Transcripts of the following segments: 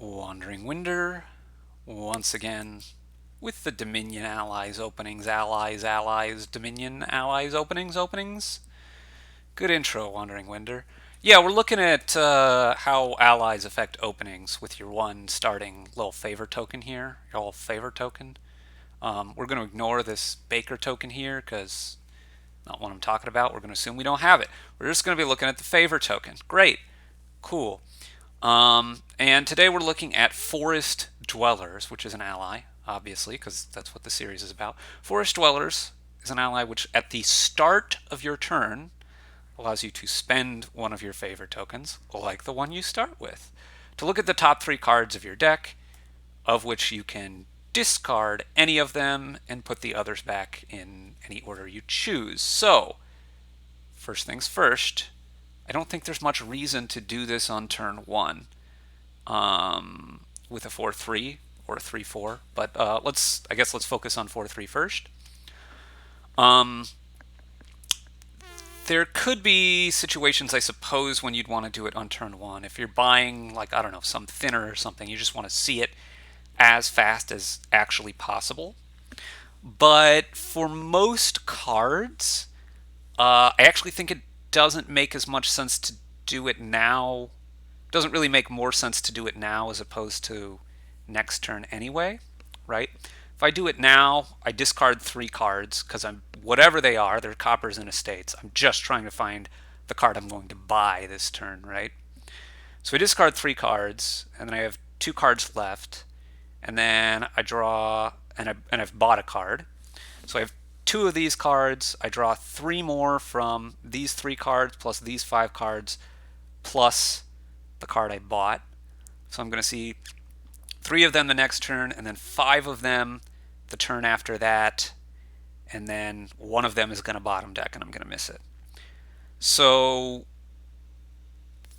Wandering Winder, once again with the Dominion Allies openings, Allies, Dominion Allies openings. Good intro, Wandering Winder. Yeah, we're looking at how allies affect openings with your one starting little favor token here, your little favor token. We're going to ignore this Baker token here because not what I'm talking about. We're going to assume we don't have it. We're just going to be looking at the favor token. Great, cool. And today we're looking at Forest Dwellers, which is an ally, obviously, because that's what the series is about. Forest Dwellers is an ally which, at the start of your turn, allows you to spend one of your favorite tokens, like the one you start with, to look at the top 3 cards of your deck, of which you can discard any of them and put the others back in any order you choose. So, first things first, I don't think there's much reason to do this on turn 1 with a 4-3 or a 3-4, but I guess let's focus on 4-3 first. There could be situations, I suppose, when you'd want to do it on turn 1. If you're buying, like, I don't know, some thinner or something, you just want to see it as fast as actually possible. But for most cards, I actually think it doesn't make as much sense to do it now. Doesn't really make more sense to do it now as opposed to next turn anyway, right? If I do it now, I discard 3 cards because I'm whatever they are, they're coppers and estates. I'm just trying to find the card I'm going to buy this turn, right? So I discard 3 cards, and then I have 2 cards left, and then I draw, and I've bought a card. So I have 2 of these cards. I draw 3 more from these 3 cards plus these 5 cards plus the card I bought. So I'm going to see 3 of them the next turn, and then 5 of them the turn after that, and then 1 of them is going to bottom deck, and I'm going to miss it. So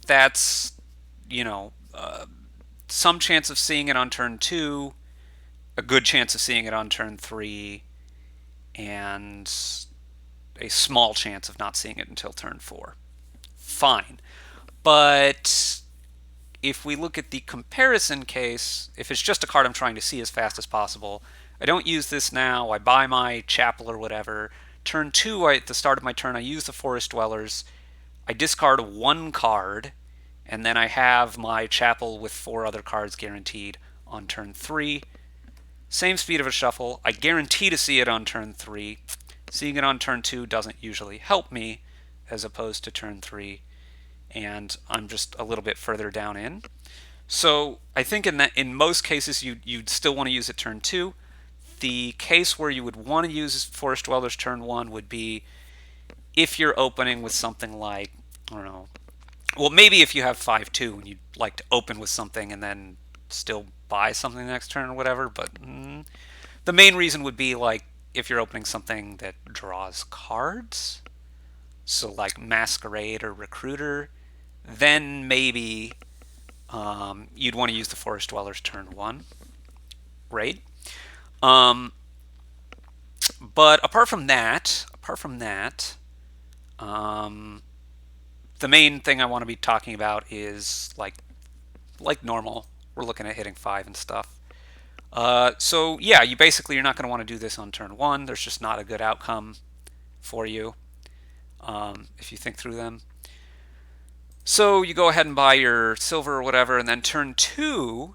that's, some chance of seeing it on turn 2, a good chance of seeing it on turn 3, and a small chance of not seeing it until turn 4. Fine. But if we look at the comparison case, if it's just a card I'm trying to see as fast as possible, I don't use this now. I buy my Chapel or whatever. Turn 2, at the start of my turn, I use the Forest Dwellers. I discard 1 card, and then I have my Chapel with 4 other cards guaranteed on turn 3. Same speed of a shuffle. I guarantee to see it on turn 3. Seeing it on turn 2 doesn't usually help me, as opposed to turn 3. And I'm just a little bit further down in. So I think in most cases you'd still want to use it turn 2. The case where you would want to use Forest Dwellers turn 1 would be if you're opening with something like, I don't know, well, maybe if you have 5-2 and you'd like to open with something and then still buy something next turn or whatever, but the main reason would be like if you're opening something that draws cards, so like Masquerade or Recruiter, then maybe you'd want to use the Forest Dwellers turn 1, right? But apart from that, the main thing I want to be talking about is like normal. We're looking at hitting 5 and stuff. So yeah, you're not going to want to do this on turn 1. There's just not a good outcome for you if you think through them. So you go ahead and buy your silver or whatever, and then turn 2,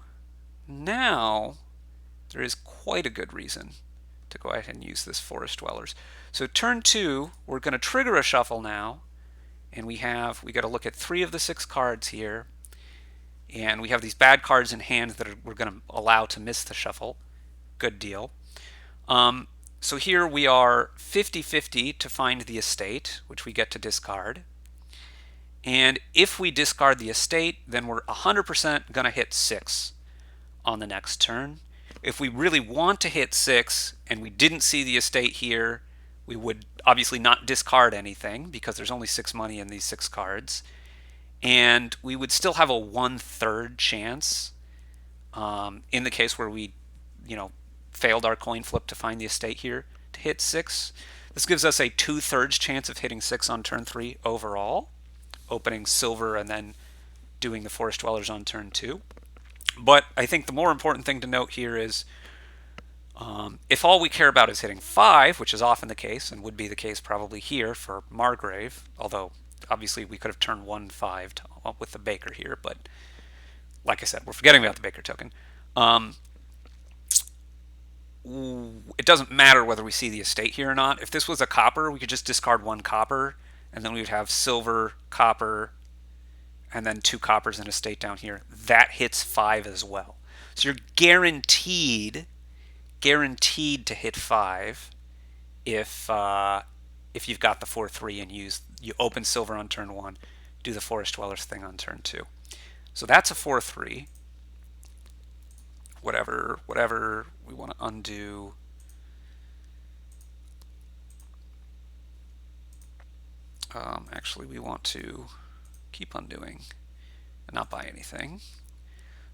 now there is quite a good reason to go ahead and use this Forest Dwellers. So turn 2, we're going to trigger a shuffle now, and we got to look at 3 of the 6 cards here, and we have these bad cards in hand that we're going to allow to miss the shuffle. Good deal. So here we are 50-50 to find the estate, which we get to discard. And if we discard the estate, then we're 100% going to hit 6 on the next turn. If we really want to hit 6 and we didn't see the estate here, we would obviously not discard anything because there's only 6 money in these 6 cards. And we would still have a 1/3 chance in the case where we, failed our coin flip to find the estate here to hit 6. This gives us a 2/3 chance of hitting 6 on turn 3 overall, opening silver and then doing the Forest Dwellers on turn 2. But I think the more important thing to note here is if all we care about is hitting 5, which is often the case and would be the case probably here for Margrave, although obviously we could have turned 1-5 with the Baker here, but like I said, we're forgetting about the Baker token. It doesn't matter whether we see the estate here or not. If this was a copper, we could just discard 1 copper, and then we would have silver, copper, and then 2 coppers and estate down here. That hits 5 as well. So you're guaranteed to hit 5 if you've got the 4-3 and you open silver on turn 1, do the Forest Dwellers thing on turn 2. So that's a 4-3. Whatever we want to undo. Actually, we want to keep undoing and not buy anything.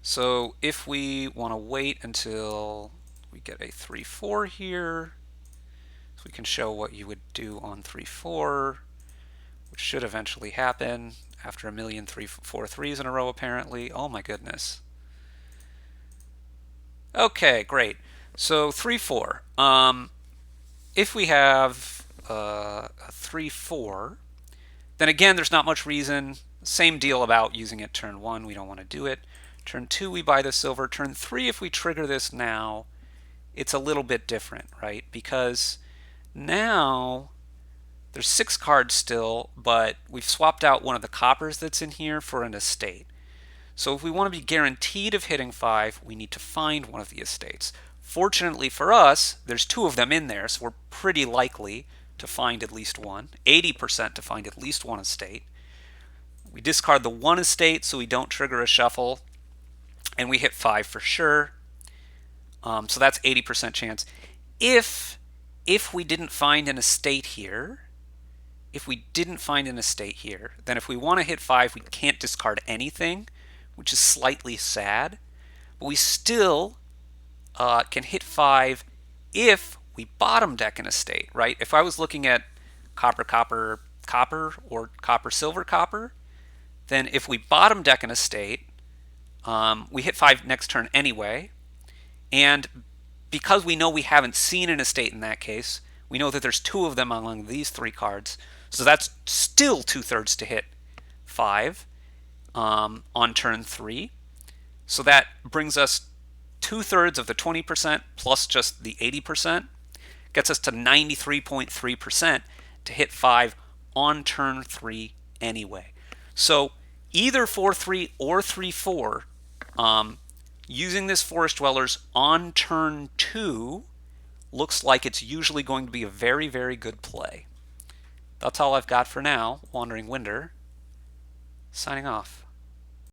So if we want to wait until we get a 3-4 here, so we can show what you would do on 3-4, which should eventually happen after a million 3-4-3s in a row, apparently. Oh my goodness. Okay, great. So 3-4. If we have a 3-4, then again, there's not much reason. Same deal about using it turn 1. We don't want to do it. Turn 2, we buy the silver. Turn 3, if we trigger this now, it's a little bit different, right? Because now there's 6 cards still, but we've swapped out one of the coppers that's in here for an estate. So if we want to be guaranteed of hitting 5, we need to find one of the estates. Fortunately for us, there's 2 of them in there, so we're pretty likely to find at least one. 80% to find at least one estate. We discard the 1 estate so we don't trigger a shuffle, and we hit 5 for sure. So that's 80% chance. If we didn't find an estate here, then if we want to hit 5, we can't discard anything, which is slightly sad. But we still can hit 5 if we bottom deck an estate, right? If I was looking at copper, copper, copper, or copper, silver, copper, then if we bottom deck an estate, we hit 5 next turn anyway. And because we know we haven't seen an estate in that case, we know that there's 2 of them among these 3 cards. So that's still 2/3 to hit 5 on turn 3. So that brings us 2/3 of the 20% plus just the 80%. Gets us to 93.3% to hit 5 on turn 3 anyway. So either 4-3 or 3-4, using this Forest Dwellers on turn 2 looks like it's usually going to be a very, very good play. That's all I've got for now. Wandering Winder, signing off.